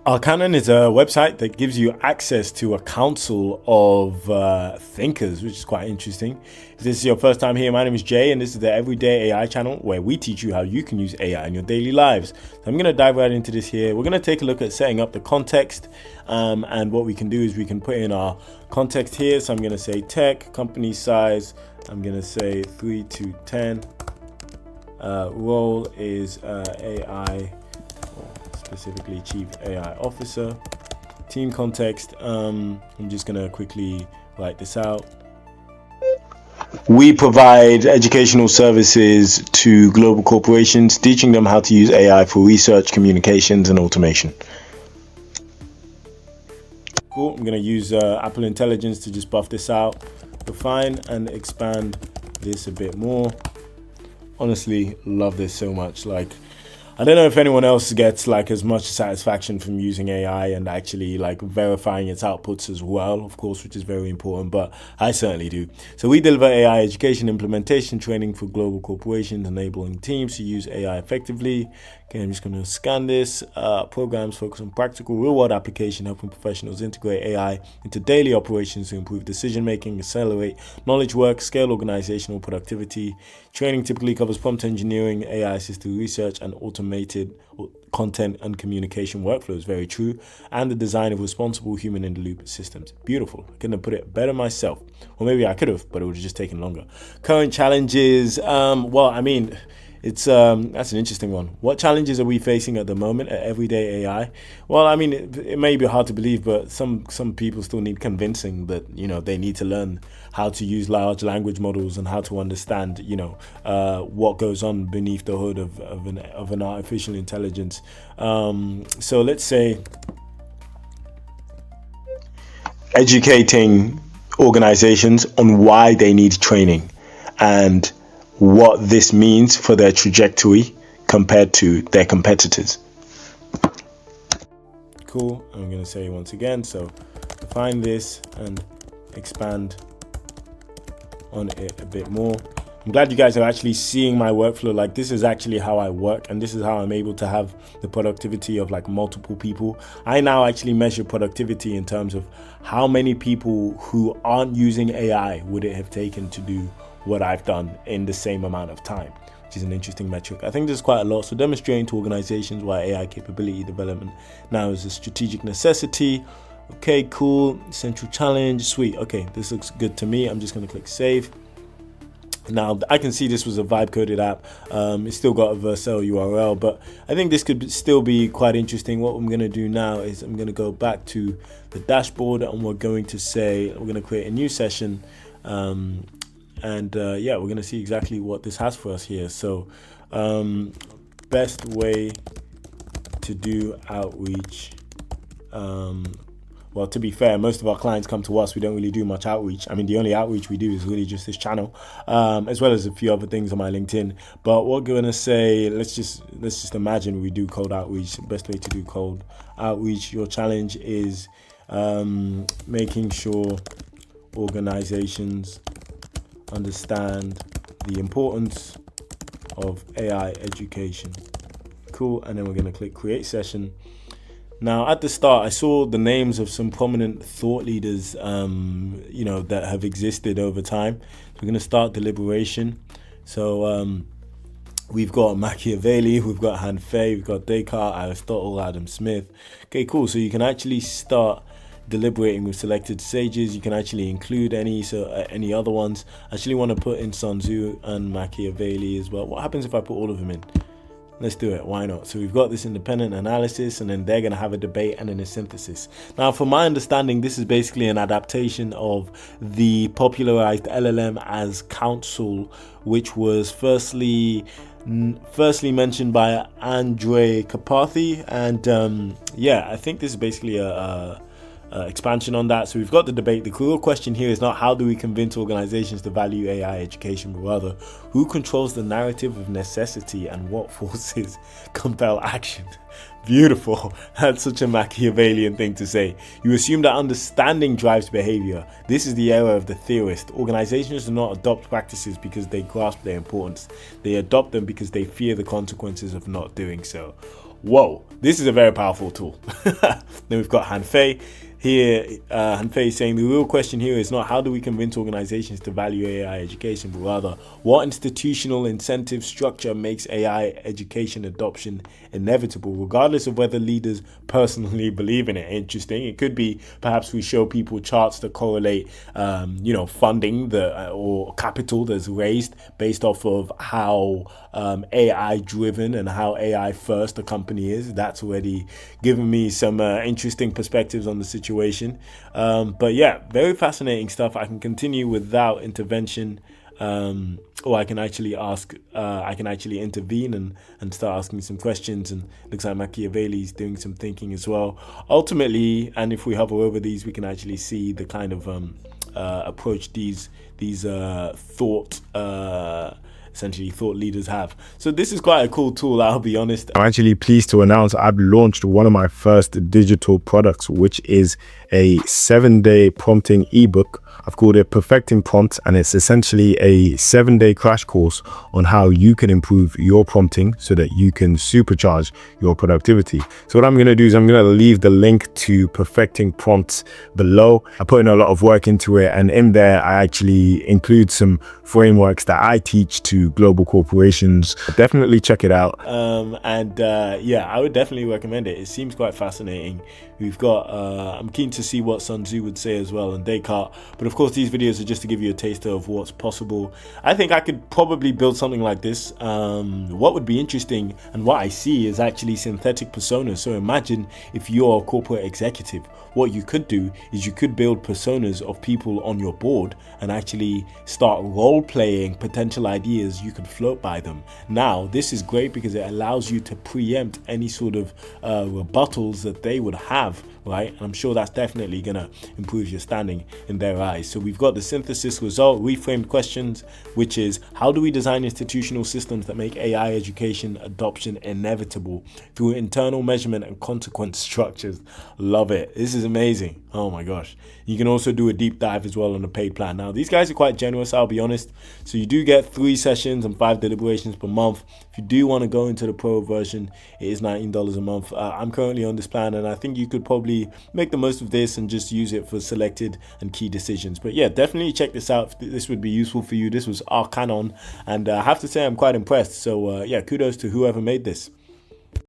Arcanon is a website that gives you access to a council of thinkers, which is quite interesting. If this is your first time here, my name is Jay, and this is the Everyday AI channel where we teach you how you can use AI in your daily lives. So I'm going to dive right into this here. We're going to take a look at setting up the context, and what we can do is we can put in our context here. So I'm going to say tech, company size. I'm going to say 3 to 10. Role is AI. Specifically Chief AI Officer. Team context, I'm just gonna quickly write this out. We provide educational services to global corporations, teaching them how to use AI for research, communications, and automation. Cool, I'm gonna use Apple Intelligence to just buff this out, refine and expand this a bit more. Honestly, love this so much. I don't know if anyone else gets as much satisfaction from using AI and actually verifying its outputs as well, of course, which is very important, but I certainly do. So we deliver AI education, implementation, training for global corporations, enabling teams to use AI effectively. Okay, I'm just going to scan this. Programs focus on practical, real-world application, helping professionals integrate AI into daily operations to improve decision-making, accelerate knowledge work, scale organizational productivity. Training typically covers prompt engineering, AI-assisted research, and automated content and communication workflows. Very true. And the design of responsible human-in-the-loop systems. Beautiful. I couldn't have put it better myself. Or maybe I could have, but it would have just taken longer. Current challenges. It's that's an interesting one. What challenges are we facing at the moment at Everyday AI? Well, it may be hard to believe, but some people still need convincing that they need to learn how to use large language models and how to understand what goes on beneath the hood of an artificial intelligence. So let's say educating organizations on why they need training and what this means for their trajectory compared to their competitors. Cool. I'm going to say once again, so define this and expand on it a bit more. I'm glad you guys are actually seeing my workflow. This is actually how I work, and this is how I'm able to have the productivity of multiple people. I now actually measure productivity in terms of how many people who aren't using AI would it have taken to do what I've done in the same amount of time, which is an interesting metric. I think there's quite a lot. So demonstrating to organizations why AI capability development now is a strategic necessity. Okay, cool. Central challenge, sweet. Okay, this looks good to me. I'm just going to click save. Now I can see this was a vibe coded app. It's still got a Vercel URL, but I think this could still be quite interesting. What I'm going to do now is I'm going to go back to the dashboard, and we're going to say we're going to create a new session. We're going to see exactly what this has for us here. So best way to do outreach. Well, to be fair, most of our clients come to us. We don't really do much outreach. The only outreach we do is really just this channel, as well as a few other things on my LinkedIn. But what we're going to say, let's just imagine we do cold outreach. The best way to do cold outreach. Your challenge is making sure organizations understand the importance of AI education. Cool. And then we're going to click create session. Now at the start I saw the names of some prominent thought leaders that have existed over time. So we're going to start deliberation. So we've got Machiavelli, we've got Han Fei, we've got Descartes, Aristotle, Adam Smith. Okay, cool. So you can actually start deliberating with selected sages. You can actually include any other ones. I actually want to put in Sun Tzu and Machiavelli as well. What happens if I put all of them in? Let's do it. Why not? So we've got this independent analysis, and then they're going to have a debate and then a synthesis. Now, from my understanding, this is basically an adaptation of the popularized LLM as counsel, which was firstly mentioned by Andre Karpathy. And I think this is basically a expansion on that. So we've got the debate. The real question here is not how do we convince organizations to value AI education, but rather who controls the narrative of necessity and what forces compel action. Beautiful. That's such a Machiavellian thing to say. You assume that understanding drives behavior. This is the error of the theorist. Organizations do not adopt practices because they grasp their importance. They adopt them because they fear the consequences of not doing so. Whoa, this is a very powerful tool. Then we've got Hanfei. Here, Hanfei is saying the real question here is not how do we convince organizations to value AI education, but rather what institutional incentive structure makes AI education adoption inevitable, regardless of whether leaders personally believe in it. Interesting. It could be perhaps we show people charts that correlate, funding or capital that's raised based off of how AI driven and how AI first the company is. That's already given me some interesting perspectives on the situation. But yeah, very fascinating stuff. I can continue without intervention, or I can actually intervene and start asking some questions. And looks like Machiavelli's doing some thinking as well. Ultimately, and if we hover over these, we can actually see the kind of approach these thought leaders have. So this is quite a cool tool, I'll be honest. I'm actually pleased to announce I've launched one of my first digital products, which is a 7-day prompting ebook. I've called it Perfecting Prompts, and it's essentially a 7-day crash course on how you can improve your prompting so that you can supercharge your productivity. So what I'm going to do is I'm going to leave the link to Perfecting Prompts below. I put in a lot of work into it, and in there I actually include some frameworks that I teach to global corporations. Definitely check it out. Yeah, I would definitely recommend it. It seems quite fascinating. We've got I'm keen to see what Sun Tzu would say as well, and Descartes. But of course, these videos are just to give you a taster of what's possible. I think I could probably build something like this. What would be interesting and what I see is actually synthetic personas. So imagine if you're a corporate executive, what you could do is you could build personas of people on your board and actually start role-playing potential ideas you could float by them. Now, this is great because it allows you to preempt any sort of rebuttals that they would have, right? And I'm sure that's definitely going to improve your standing in their eyes. So we've got the synthesis result, reframed questions, which is how do we design institutional systems that make AI education adoption inevitable through internal measurement and consequence structures? Love it. This is amazing. Oh my gosh. You can also do a deep dive as well on the paid plan. Now, these guys are quite generous, I'll be honest. So you do get 3 sessions and 5 deliberations per month. If you do want to go into the pro version, it is $19 a month. I'm currently on this plan, and I think you could probably make the most of this and just use it for selected and key decisions. But yeah, definitely check this out. This would be useful for you. This was Arcanon, and I have to say I'm quite impressed. So yeah, kudos to whoever made this.